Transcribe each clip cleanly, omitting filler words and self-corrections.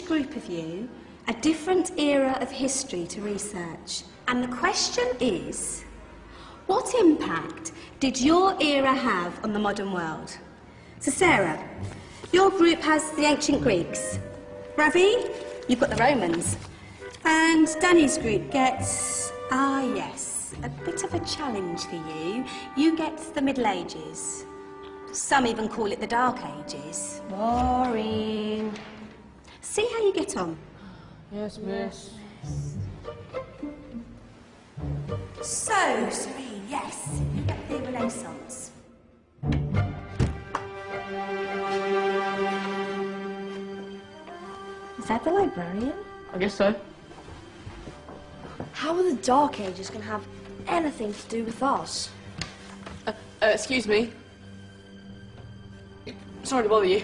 each group of you a different era of history to research. And the question is, what impact did your era have on the modern world? So Sarah, your group has the ancient Greeks. Ravi, you've got the Romans. And Danny's group gets, yes, a bit of a challenge for you. You get the Middle Ages. Some even call it the Dark Ages. Boring. See how you get on. Yes, miss. So, Serene, yes, you get the Renaissance. Is that the librarian? I guess so. How are the Dark Ages going to have anything to do with us? Excuse me. Sorry to bother you.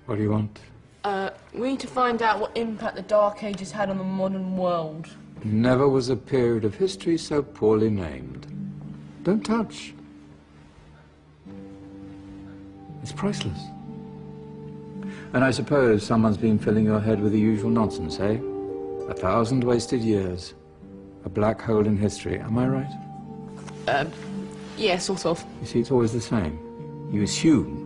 What do you want? We need to find out what impact the Dark Ages had on the modern world. Never was a period of history so poorly named. Don't touch. It's priceless. And I suppose someone's been filling your head with the usual nonsense, eh? 1,000 wasted years. A black hole in history, am I right? Yeah, sort of. You see, it's always the same. You assume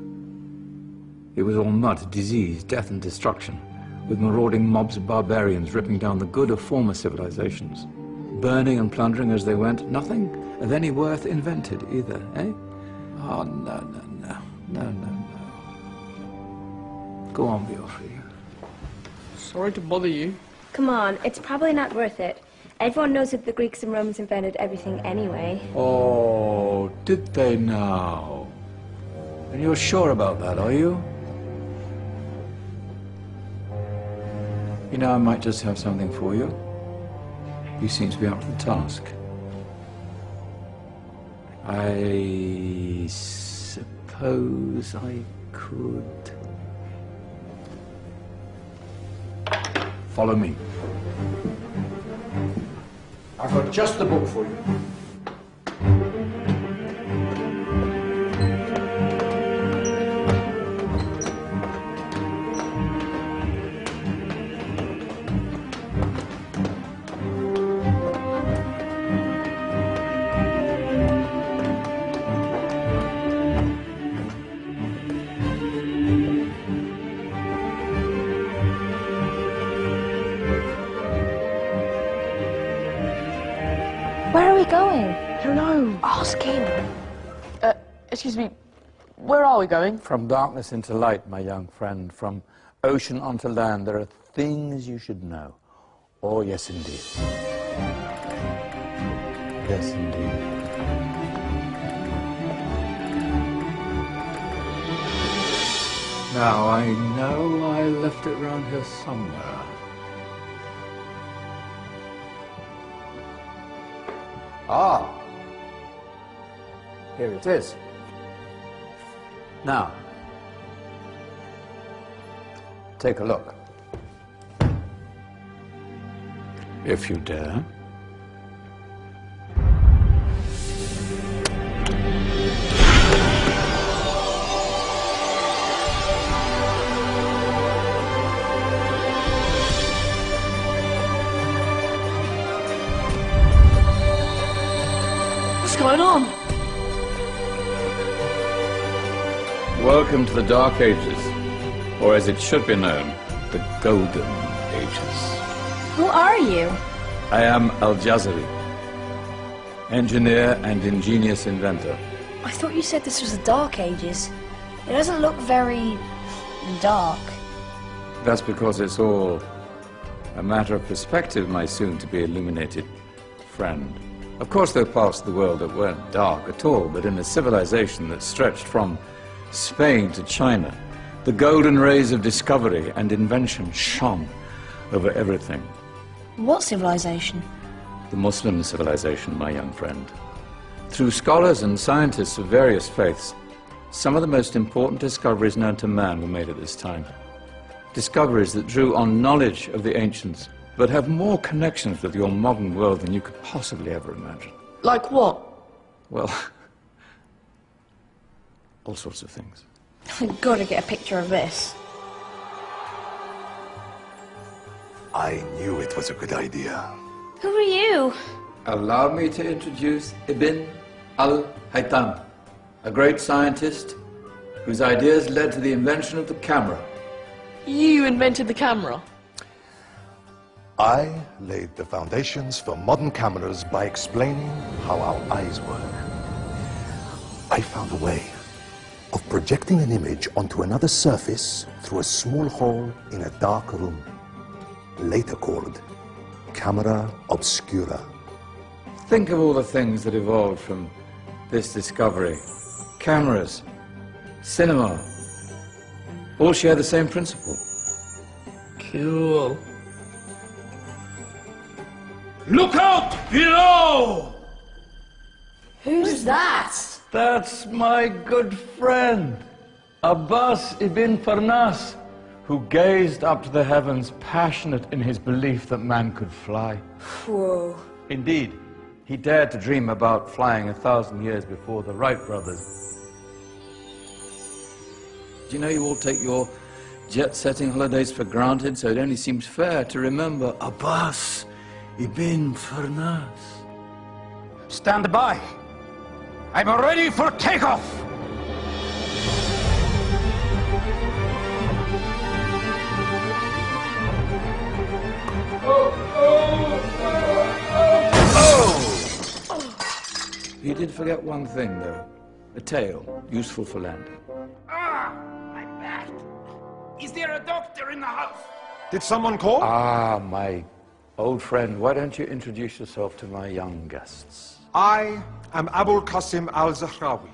it was all mud, disease, death and destruction, with marauding mobs of barbarians ripping down the good of former civilizations, burning and plundering as they went, nothing of any worth invented either, eh? Oh, no. Go on, Beofrey. Sorry to bother you. Come on, it's probably not worth it. Everyone knows that the Greeks and Romans invented everything anyway. Oh, did they now? And you're sure about that, are you? You know, I might just have something for you. You seem to be up to the task. I suppose I could... Follow me. I've got just the book for you. Where are we going? I don't know. Ask him. Excuse me. Where are we going? From darkness into light, my young friend. From ocean onto land, there are things you should know. Oh, yes, indeed. Yes, indeed. Now, I know I left it round here somewhere. Ah, here it is. Now, take a look. If you dare. What's going on? Welcome to the Dark Ages, or as it should be known, the Golden Ages. Who are you? I am Al-Jazari, engineer and ingenious inventor. I thought you said this was the Dark Ages. It doesn't look very... dark. That's because it's all a matter of perspective, my soon-to-be illuminated friend. Of course, there are parts of the world that weren't dark at all, but in a civilization that stretched from Spain to China, the golden rays of discovery and invention shone over everything. What civilization? The Muslim civilization, my young friend. Through scholars and scientists of various faiths, some of the most important discoveries known to man were made at this time. Discoveries that drew on knowledge of the ancients, but have more connections with your modern world than you could possibly ever imagine. Like what? Well, all sorts of things. I've got to get a picture of this. I knew it was a good idea. Who are you? Allow me to introduce Ibn al-Haytham, a great scientist whose ideas led to the invention of the camera. You invented the camera. I laid the foundations for modern cameras by explaining how our eyes work. I found a way of projecting an image onto another surface through a small hole in a dark room, later called camera obscura. Think of all the things that evolved from this discovery. Cameras, cinema, all share the same principle. Cool. Look out below! Who's that? That's my good friend, Abbas ibn Farnas, who gazed up to the heavens, passionate in his belief that man could fly. Whoa. Indeed, he dared to dream about flying 1,000 years before the Wright brothers. Do you know you all take your jet-setting holidays for granted, so it only seems fair to remember Abbas ibn Farnas. Stand by. I'm ready for takeoff. You did forget one thing, though. A tail, useful for landing. My back. Is there a doctor in the house? Did someone call? Ah, my old friend, why don't you introduce yourself to my young guests? I am Abul Qasim al-Zahrawi.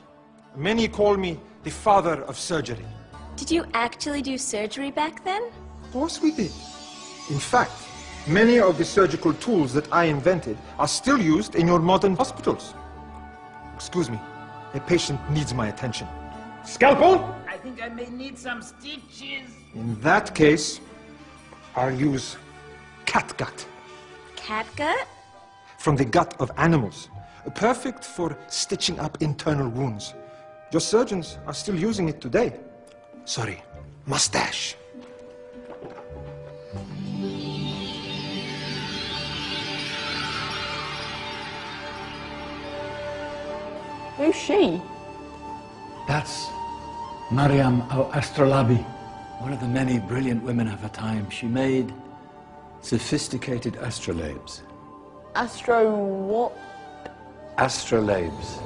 Many call me the father of surgery. Did you actually do surgery back then? Of course we did. In fact, many of the surgical tools that I invented are still used in your modern hospitals. Excuse me, a patient needs my attention. Scalpel? I think I may need some stitches. In that case, I'll use catgut. Catgut? From the gut of animals. Perfect for stitching up internal wounds. Your surgeons are still using it today. Sorry, mustache. Who's she? That's Maryam al-Astrolabi. One of the many brilliant women of her time. She made sophisticated astrolabes. Astro what? Astrolabes.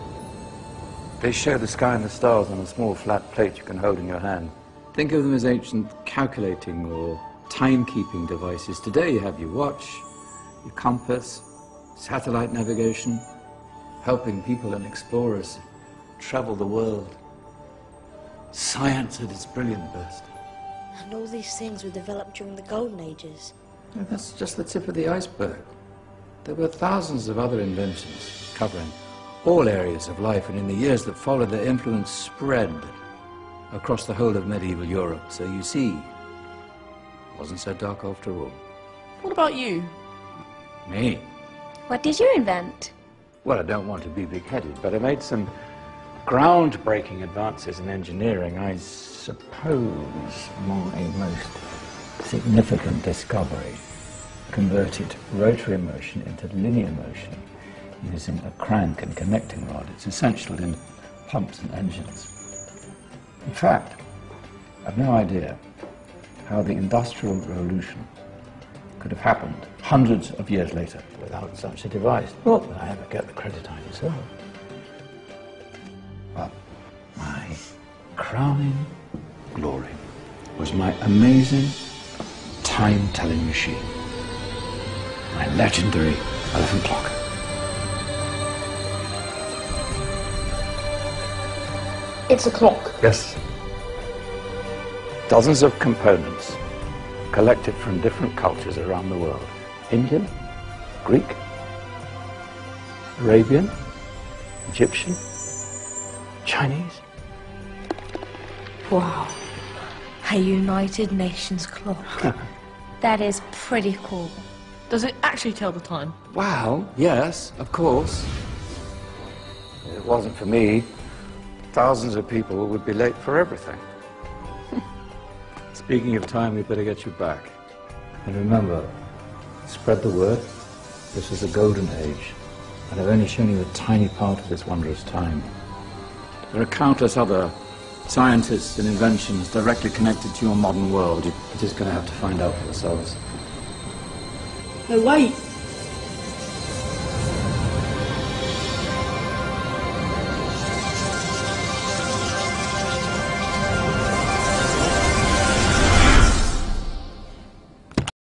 They show the sky and the stars on a small flat plate you can hold in your hand. Think of them as ancient calculating or timekeeping devices. Today you have your watch, your compass, satellite navigation, helping people and explorers travel the world. Science at its brilliant best. And all these things were developed during the Golden Ages. And that's just the tip of the iceberg. There were thousands of other inventions covering all areas of life, and in the years that followed, their influence spread across the whole of medieval Europe. So you see, it wasn't so dark after all. What about you? Me? What did you invent? Well, I don't want to be big-headed, but I made some groundbreaking advances in engineering. I suppose my most significant discovery converted rotary motion into linear motion using a crank and connecting rod. It's essential in pumps and engines. In fact, I've no idea how the Industrial Revolution could have happened hundreds of years later without such a device. Not that I ever get the credit I deserve. But my crowning glory was my amazing time-telling machine. My legendary elephant clock. It's a clock. Yes. Dozens of components collected from different cultures around the world. Indian, Greek, Arabian, Egyptian, Chinese. Wow. A United Nations clock. That is pretty cool. Does it actually tell the time? Well, yes, of course. If it wasn't for me, thousands of people would be late for everything. Speaking of time, we better get you back. And remember, Spread the word. This is the golden age, and I've only shown you a tiny part of this wondrous time. There are countless other scientists and inventions directly connected to your modern world. You're just going to have to find out for yourselves. No, wait.